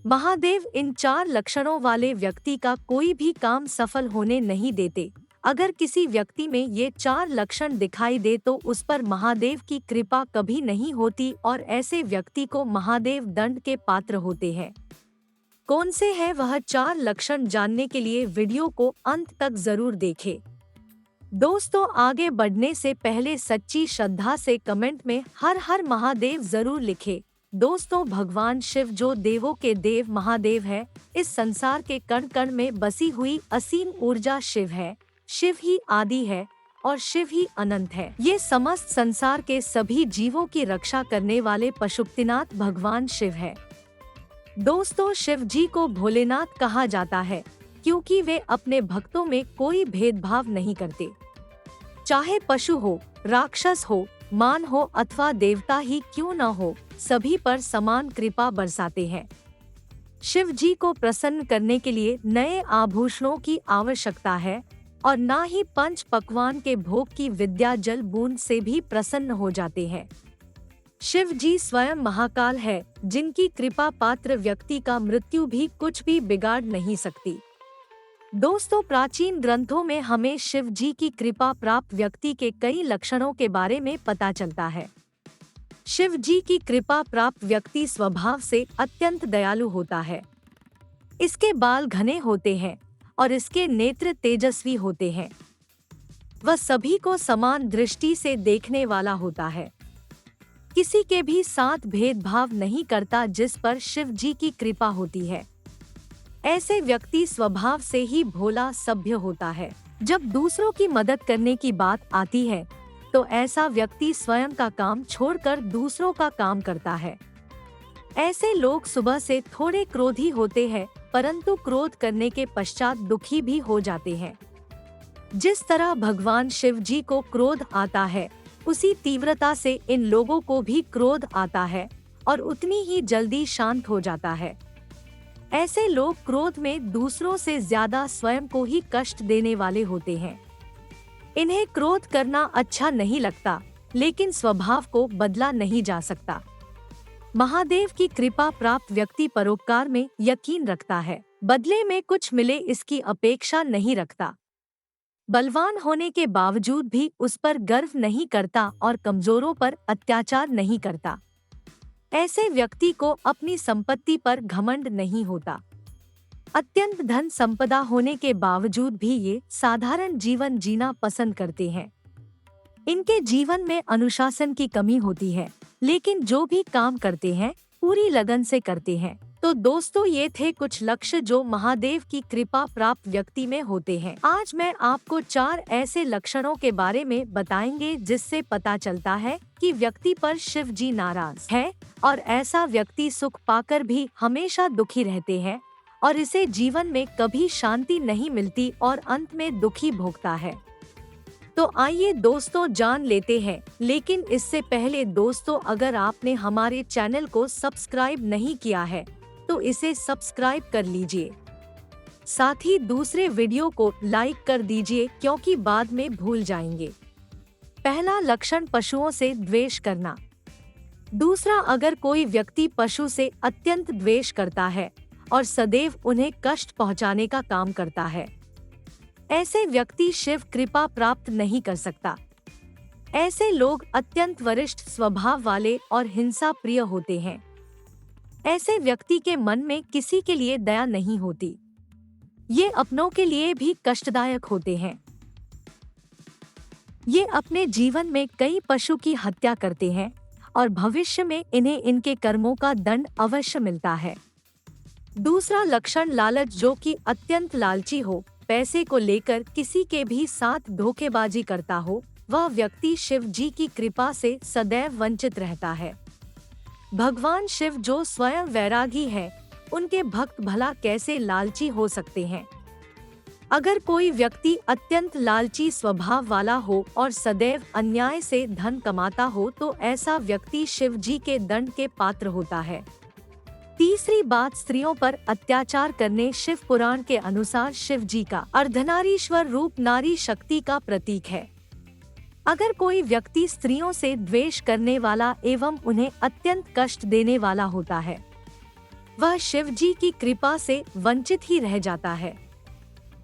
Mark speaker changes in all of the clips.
Speaker 1: महादेव इन 4 लक्षणों वाले व्यक्ति का कोई भी काम सफल होने नहीं देते। अगर किसी व्यक्ति में ये 4 लक्षण दिखाई दे तो उस पर महादेव की कृपा कभी नहीं होती और ऐसे व्यक्ति को महादेव दंड के पात्र होते हैं। कौन से हैं वह 4 लक्षण जानने के लिए वीडियो को अंत तक जरूर देखें। दोस्तों, आगे बढ़ने से पहले सच्ची श्रद्धा से कमेंट में हर हर महादेव जरूर लिखें। दोस्तों, भगवान शिव जो देवों के देव महादेव है, इस संसार के कण कण में बसी हुई असीम ऊर्जा शिव है। शिव ही आदि है और शिव ही अनंत है। ये समस्त संसार के सभी जीवों की रक्षा करने वाले पशुपतिनाथ भगवान शिव है। दोस्तों, शिव जी को भोलेनाथ कहा जाता है क्योंकि वे अपने भक्तों में कोई भेदभाव नहीं करते। चाहे पशु हो, राक्षस हो, मान हो अथवा देवता ही क्यों न हो, सभी पर समान कृपा बरसाते हैं। शिव जी को प्रसन्न करने के लिए नए आभूषणों की आवश्यकता है और ना ही पंच पकवान के भोग की विद्या जल बूंद से भी प्रसन्न हो जाते हैं। शिव जी स्वयं महाकाल है, जिनकी कृपा पात्र व्यक्ति का मृत्यु भी कुछ भी बिगाड़ नहीं सकती। दोस्तों, प्राचीन ग्रंथों में हमें शिव जी की कृपा प्राप्त व्यक्ति के कई लक्षणों के बारे में पता चलता है। शिव जी की कृपा प्राप्त व्यक्ति स्वभाव से अत्यंत दयालु होता है। इसके बाल घने होते हैं और इसके नेत्र तेजस्वी होते हैं। वह सभी को समान दृष्टि से देखने वाला होता है। किसी के भी साथ भेदभाव नहीं करता, जिस पर शिव जी की कृपा होती है। ऐसे व्यक्ति स्वभाव से ही भोला सभ्य होता है। जब दूसरों की मदद करने की बात आती है तो ऐसा व्यक्ति स्वयं का काम छोड़कर दूसरों का काम करता है। ऐसे लोग सुबह से थोड़े क्रोधी होते हैं, परंतु क्रोध करने के पश्चात दुखी भी हो जाते हैं। जिस तरह भगवान शिव जी को क्रोध आता है, उसी तीव्रता से इन लोगों को भी क्रोध आता है और उतनी ही जल्दी शांत हो जाता है। ऐसे लोग क्रोध में दूसरों से ज्यादा स्वयं को ही कष्ट देने वाले होते हैं। इन्हें क्रोध करना अच्छा नहीं लगता, लेकिन स्वभाव को बदला नहीं जा सकता। महादेव की कृपा प्राप्त व्यक्ति परोपकार में यकीन रखता है, बदले में कुछ मिले इसकी अपेक्षा नहीं रखता। बलवान होने के बावजूद भी उस पर गर्व नहीं करता और कमजोरों पर अत्याचार नहीं करता। ऐसे व्यक्ति को अपनी संपत्ति पर घमंड नहीं होता। अत्यंत धन संपदा होने के बावजूद भी ये साधारण जीवन जीना पसंद करते हैं। इनके जीवन में अनुशासन की कमी होती है, लेकिन जो भी काम करते हैं पूरी लगन से करते हैं। तो दोस्तों, ये थे कुछ लक्ष्य जो महादेव की कृपा प्राप्त व्यक्ति में होते हैं। आज मैं आपको 4 ऐसे लक्षणों के बारे में बताएंगे जिससे पता चलता है कि व्यक्ति पर शिव जी नाराज है और ऐसा व्यक्ति सुख पाकर भी हमेशा दुखी रहते हैं और इसे जीवन में कभी शांति नहीं मिलती और अंत में दुखी भोगता है। तो आइए दोस्तों जान लेते हैं, लेकिन इससे पहले दोस्तों, अगर आपने हमारे चैनल को सब्सक्राइब नहीं किया है तो इसे सब्सक्राइब कर लीजिए। साथ ही दूसरे वीडियो को लाइक कर दीजिए, क्योंकि बाद में भूल जाएंगे। पहला लक्षण पशुओं से द्वेष करना। दूसरा, अगर कोई व्यक्ति पशु से अत्यंत द्वेष करता है और सदैव उन्हें कष्ट पहुंचाने का काम करता है, ऐसे व्यक्ति शिव कृपा प्राप्त नहीं कर सकता। ऐसे लोग अत्यंत वरिष्ठ स्वभाव वाले और हिंसा प्रिय होते हैं। ऐसे व्यक्ति के मन में किसी के लिए दया नहीं होती। ये अपनों के लिए भी कष्टदायक होते हैं। ये अपने जीवन में कई पशु की हत्या करते हैं और भविष्य में इन्हें इनके कर्मों का दंड अवश्य मिलता है। दूसरा लक्षण लालच, जो कि अत्यंत लालची हो, पैसे को लेकर किसी के भी साथ धोखेबाजी करता हो, वह व्यक्ति शिव जी की कृपा से सदैव वंचित रहता है। भगवान शिव जो स्वयं वैरागी है, उनके भक्त भला कैसे लालची हो सकते हैं। अगर कोई व्यक्ति अत्यंत लालची स्वभाव वाला हो और सदैव अन्याय से धन कमाता हो तो ऐसा व्यक्ति शिव जी के दंड के पात्र होता है। तीसरी बात, स्त्रियों पर अत्याचार करने। शिव पुराण के अनुसार शिव जी का अर्धनारीश्वर रूप नारी शक्ति का प्रतीक है। अगर कोई व्यक्ति स्त्रियों से द्वेष करने वाला एवं उन्हें अत्यंत कष्ट देने वाला होता है वह शिव जी की कृपा से वंचित ही रह जाता है।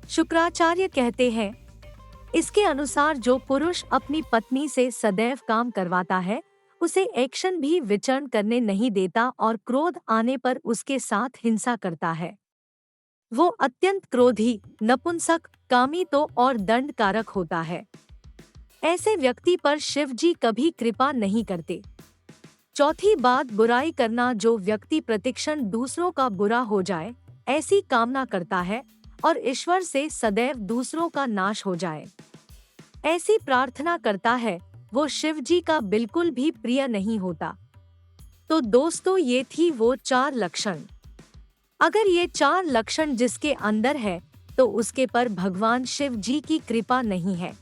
Speaker 1: शुक्राचार्य कहते हैं, इसके अनुसार जो पुरुष अपनी पत्नी से सदैव काम करवाता है, उसे एक्शन भी विचरण करने नहीं देता और क्रोध आने पर उसके साथ हिंसा करता है। वो अत्यंत क्रोधी, नपुंसक, कामी तो और दंड कारक होता है। ऐसे व्यक्ति पर शिव जी कभी कृपा नहीं करते। चौथी बात, बुराई करना। जो व्यक्ति प्रतिक्षण दूसरों का बुरा हो जाए ऐसी कामना करता है और ईश्वर से सदैव दूसरों का नाश हो जाए ऐसी प्रार्थना करता है, वो शिव जी का बिल्कुल भी प्रिय नहीं होता। तो दोस्तों, ये थी वो 4 लक्षण। अगर ये 4 लक्षण जिसके अंदर है तो उसके पर भगवान शिव जी की कृपा नहीं है।